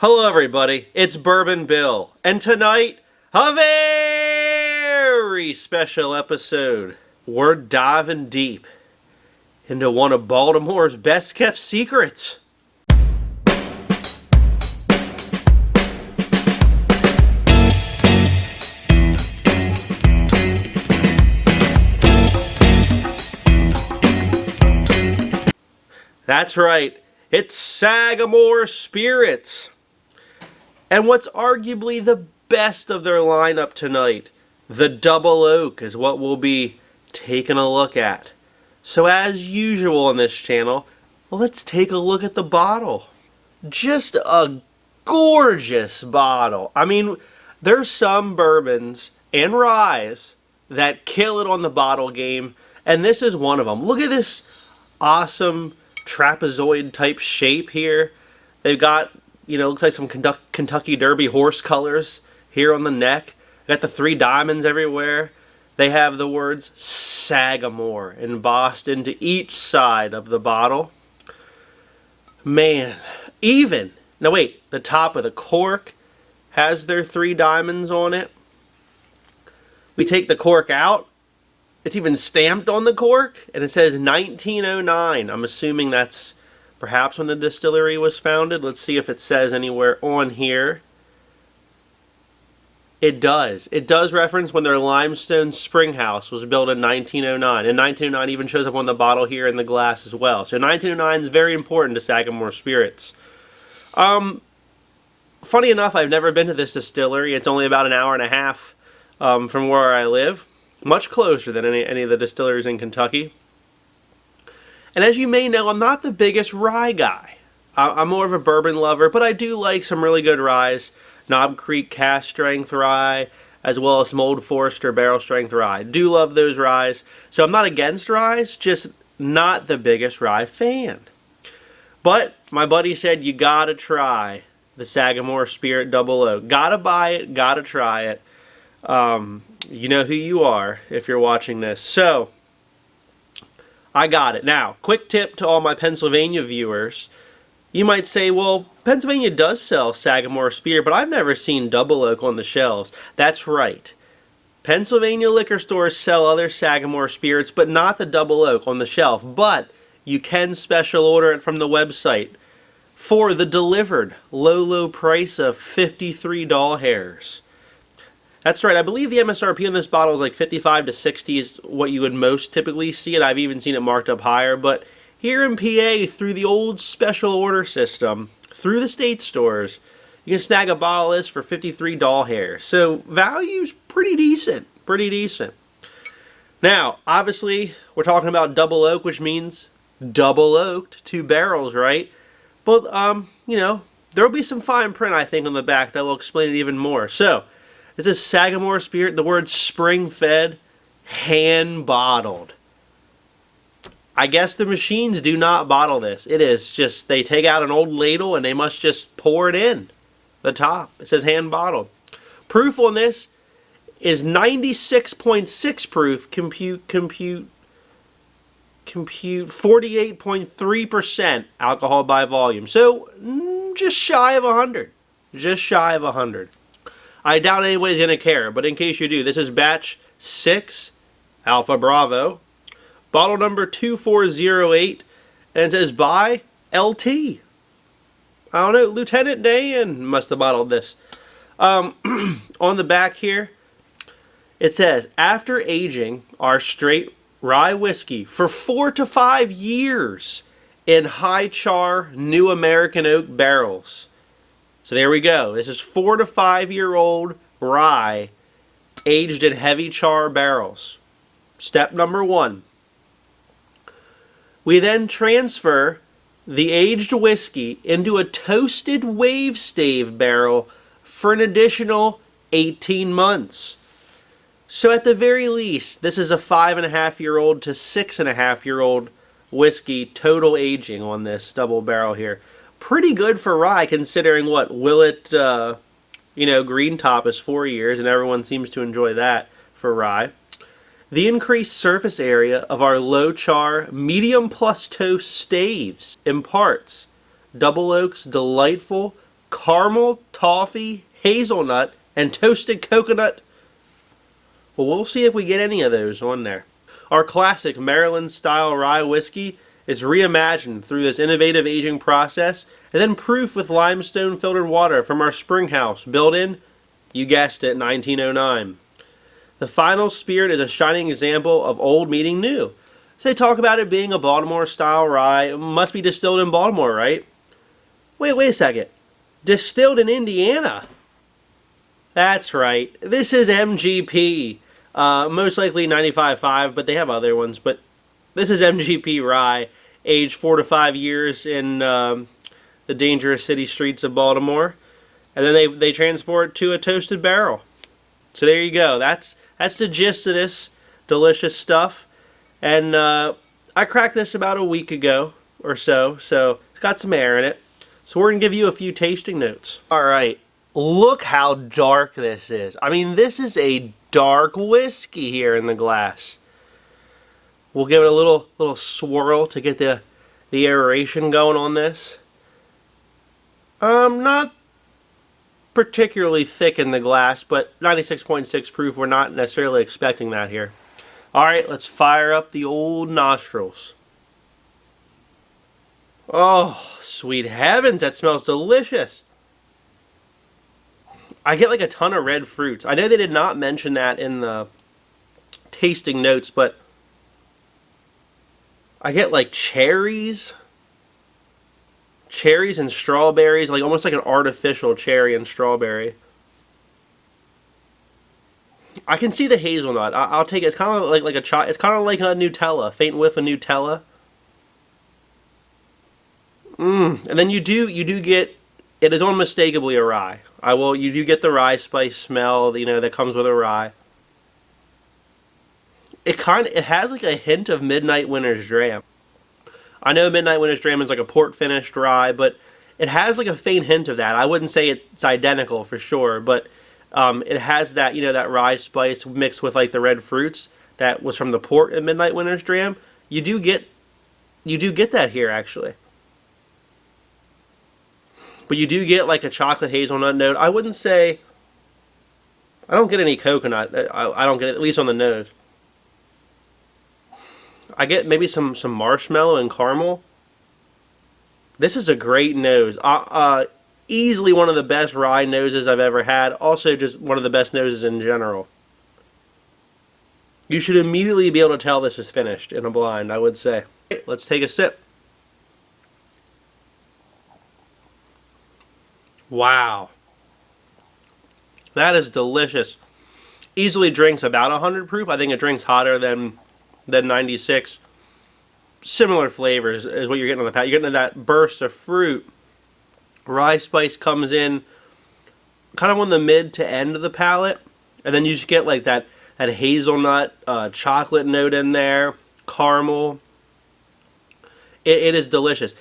Hello everybody, it's Bourbon Bill, and tonight, a very special episode. We're diving deep into one of Baltimore's best kept secrets. That's right, it's Sagamore Spirits. And what's arguably the best of their lineup tonight, the Double Oak, is what we'll be taking a look at. So as usual on this channel, let's take a look at the bottle. Just a gorgeous bottle. I mean, there's some bourbons and ryes that kill it on the bottle game, and this is one of them. Look at this awesome trapezoid type shape here. They've got, looks like some Kentucky Derby horse colors here on the neck. Got the 3 diamonds everywhere. They have the words Sagamore embossed into each side of the bottle. Man, the top of the cork has their 3 diamonds on it. We take the cork out. It's even stamped on the cork, and it says 1909. I'm assuming that's perhaps when the distillery was founded. Let's see if it says anywhere on here. It does. It does reference when their limestone spring house was built in 1909. And 1909 even shows up on the bottle here in the glass as well. So 1909 is very important to Sagamore Spirits. Funny enough, I've never been to this distillery. It's only about an hour and a half from where I live. Much closer than any of the distilleries in Kentucky. And as you may know, I'm not the biggest rye guy. I'm more of a bourbon lover, but I do like some really good ryes. Knob Creek cast strength rye, as well as some Old Forester barrel strength rye. Do love those ryes. So I'm not against ryes, just not the biggest rye fan. But my buddy said you gotta try the Sagamore Spirit Double Oak. Gotta buy it, gotta try it. You know who you are if you're watching this. So I got it. Now, quick tip to all my Pennsylvania viewers. You might say, well, Pennsylvania does sell Sagamore Spirit, but I've never seen Double Oak on the shelves. That's right. Pennsylvania liquor stores sell other Sagamore Spirits, but not the Double Oak on the shelf. But you can special order it from the website for the delivered low price of 53 doll hairs. That's right, I believe the MSRP on this bottle is like 55 to 60 is what you would most typically see it. I've even seen it marked up higher, but here in PA, through the old special order system, through the state stores, you can snag a bottle of this for 53 doll hairs. So value's pretty decent, Now, obviously, we're talking about Double Oak, which means double oaked, 2 barrels, right? But, there'll be some fine print, I think, on the back that will explain it even more. So, this is Sagamore Spirit, the word spring-fed, hand-bottled. I guess the machines do not bottle this. It is just, they take out an old ladle and they must just pour it in the top. It says hand-bottled. Proof on this is 96.6 proof, compute 48.3% alcohol by volume. So, just shy of 100. Just shy of 100. I doubt anybody's going to care, but in case you do, this is batch 6, Alpha Bravo, bottle number 2408, and it says by LT. I don't know, Lieutenant Dan must have bottled this. On the back here, it says, after aging our straight rye whiskey for 4 to 5 years in high char new American oak barrels. So there we go. This is 4 to 5 year old rye aged in heavy char barrels. Step number 1. We then transfer the aged whiskey into a toasted wave stave barrel for an additional 18 months. So at the very least, this is a 5.5-year-old to 6.5-year-old whiskey total aging on this double barrel here. Pretty good for rye, considering what Willet, green top is 4 years, and everyone seems to enjoy that for rye. The increased surface area of our low char, medium plus toast staves imparts Double Oak's delightful caramel, toffee, hazelnut, and toasted coconut. Well, we'll see if we get any of those on there. Our classic Maryland-style rye whiskey is reimagined through this innovative aging process and then proof with limestone filtered water from our spring house built in, you guessed it, 1909. The final spirit is a shining example of old meeting new. So they talk about it being a Baltimore-style rye. It must be distilled in Baltimore, right? Wait a second. Distilled in Indiana? That's right. This is MGP. Most likely 95.5, but they have other ones. But this is MGP rye, aged 4 to 5 years in the dangerous city streets of Baltimore. And then they transfer it to a toasted barrel. So there you go. That's the gist of this delicious stuff. And I cracked this about a week ago or so it's got some air in it. So we're going to give you a few tasting notes. Alright, look how dark this is. I mean, this is a dark whiskey here in the glass. We'll give it a little swirl to get the aeration going on this. Not particularly thick in the glass, but 96.6 proof. We're not necessarily expecting that here. Alright, let's fire up the old nostrils. Oh, sweet heavens, that smells delicious. I get like a ton of red fruits. I know they did not mention that in the tasting notes, but I get like cherries and strawberries, like almost like an artificial cherry and strawberry. I can see the hazelnut. I'll take it. It's kind of like a it's kind of like a Nutella, faint whiff of Nutella. And then you do get, it is unmistakably a rye. You do get the rye spice smell, that comes with a rye. It has like a hint of Midwinter Nights Dram. I know Midwinter Nights Dram is like a port finished rye, but it has like a faint hint of that. I wouldn't say it's identical for sure, but it has that, that rye spice mixed with like the red fruits that was from the port in Midwinter Nights Dram. You do get that here actually. But you do get like a chocolate hazelnut note. I wouldn't say, I don't get any coconut. I don't get it, at least on the nose. I get maybe some marshmallow and caramel. This is a great nose. Easily one of the best rye noses I've ever had. Also just one of the best noses in general. You should immediately be able to tell this is finished in a blind, I would say. Let's take a sip. Wow. That is delicious. Easily drinks about 100 proof. I think it drinks hotter than 96. Similar flavors is what you're getting on the palate. You're getting that burst of fruit. Rye spice comes in kind of on the mid to end of the palate. And then you just get like that hazelnut chocolate note in there. Caramel. It is delicious.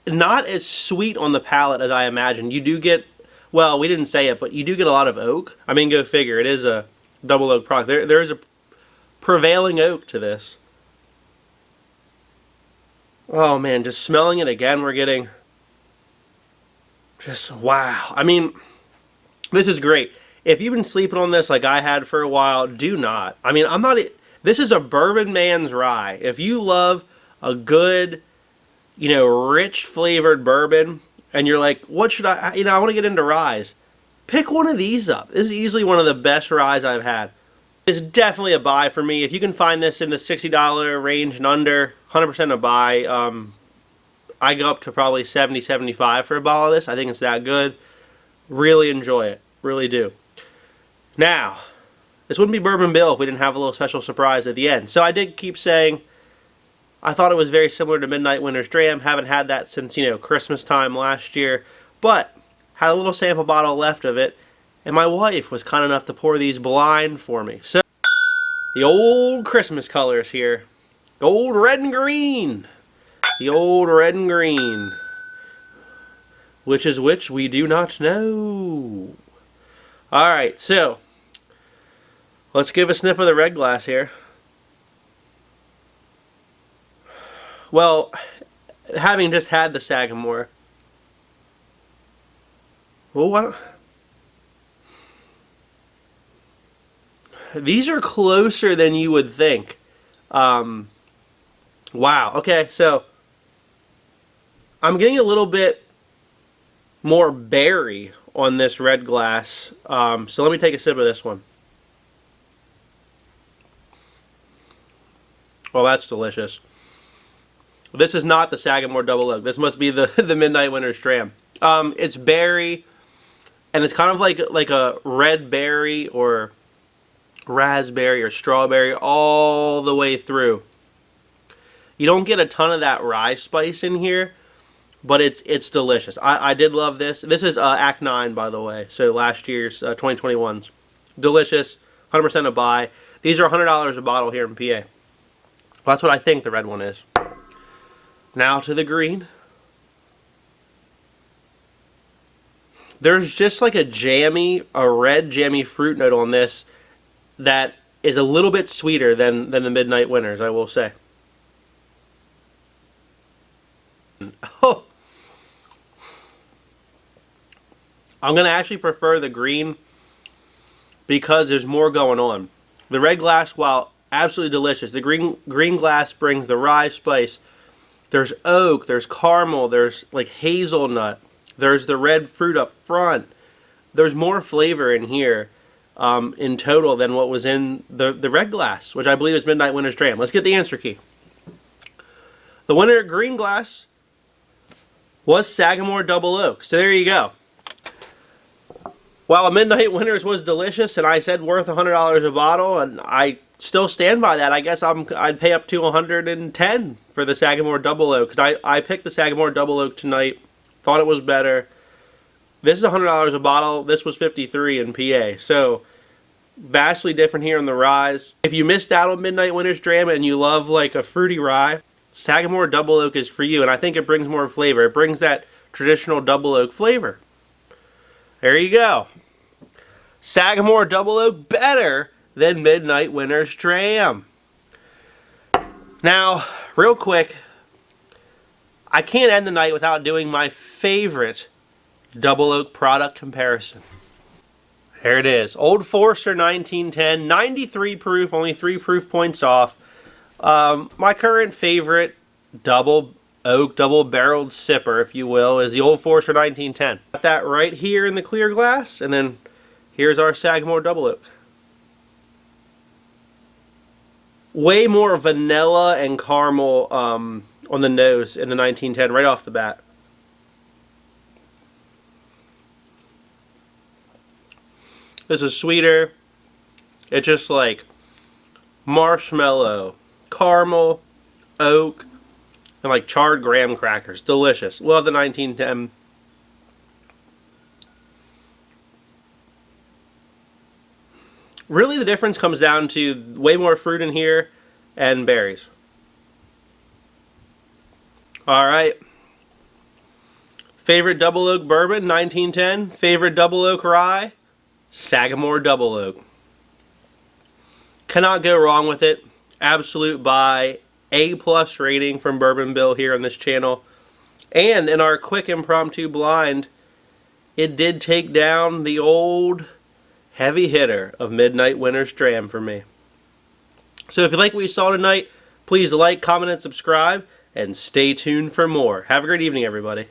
Not as sweet on the palate as I imagined. You do get, well, we didn't say it, but you do get a lot of oak. I mean, go figure. It is a double oak product. There is a prevailing oak to this. Oh man, just smelling it again, we're getting just wow. I mean, this is great. If you've been sleeping on this like I had for a while, do not. I mean, this is a bourbon man's rye. If you love a good, rich flavored bourbon, and you're like, what should I want to get into ryes. Pick one of these up. This is easily one of the best ryes I've had. It's definitely a buy for me. If you can find this in the $60 range and under, 100% a buy. I go up to probably $70, $75 for a bottle of this. I think it's that good. Really enjoy it. Really do. Now, this wouldn't be Bourbon Bill if we didn't have a little special surprise at the end. So I did keep saying, I thought it was very similar to Midwinter Nights Dram. Haven't had that since, Christmas time last year. But, had a little sample bottle left of it. And my wife was kind enough to pour these blind for me. So, the old Christmas colors here. Gold, red, and green. The old red and green. Which is which, we do not know. Alright, so, let's give a sniff of the red glass here. Well, having just had the Sagamore, Well, what? These are closer than you would think. Wow. Okay, so I'm getting a little bit more berry on this red glass. So let me take a sip of this one. Well, that's delicious. This is not the Sagamore Double Oak. This must be the the Midwinter Dram. It's berry, and it's kind of like a red berry or raspberry or strawberry all the way through. You don't get a ton of that rye spice in here, but it's delicious. I did love this. This is Act 9, by the way, so last year's 2021's. Delicious, 100% a buy. These are $100 a bottle here in PA. Well, that's what I think the red one is. Now to the green. There's just like a red jammy fruit note on this that is a little bit sweeter than the Midnight Winters, I will say. Oh, I'm going to actually prefer the green because there's more going on. The red glass, while absolutely delicious, the green glass brings the rye spice. There's oak, there's caramel, there's like hazelnut, there's the red fruit up front. There's more flavor in here in total than what was in the red glass, which I believe is Midwinter Dram. Let's get the answer key. The winner green glass was Sagamore Double Oak. So there you go. While a Midwinter's was delicious, and I said worth $100 a bottle, and I still stand by that. I guess I'd pay up to $110 for the Sagamore Double Oak, because I picked the Sagamore Double Oak tonight. Thought it was better. This is $100 a bottle. This was $53 in PA. So vastly different here on the ryes. If you missed out on Midwinter Dram and you love like a fruity rye, Sagamore Double Oak is for you, and I think it brings more flavor. It brings that traditional double oak flavor. There you go. Sagamore Double Oak better than Midwinter Dram. Now, real quick, I can't end the night without doing my favorite Double Oak product comparison. There it is. Old Forester 1910, 93 proof, only 3 proof points off. My current favorite double oak, double-barreled sipper, if you will, is the Old Forester 1910. Got that right here in the clear glass, and then here's our Sagamore Double Oak. Way more vanilla and caramel on the nose in the 1910 right off the bat. This is sweeter. It's just like marshmallow, caramel, oak, and like charred graham crackers. Delicious. Love the 1910. Really the difference comes down to way more fruit in here and berries. Alright. Favorite Double Oak Bourbon, 1910. Favorite Double Oak Rye, Sagamore Double Oak. Cannot go wrong with it. Absolute buy. A+ rating from Bourbon Bill here on this channel. And in our quick impromptu blind, it did take down the old heavy hitter of Midwinter Dram for me. So if you like what you saw tonight, please like, comment, and subscribe, and stay tuned for more. Have a great evening, everybody.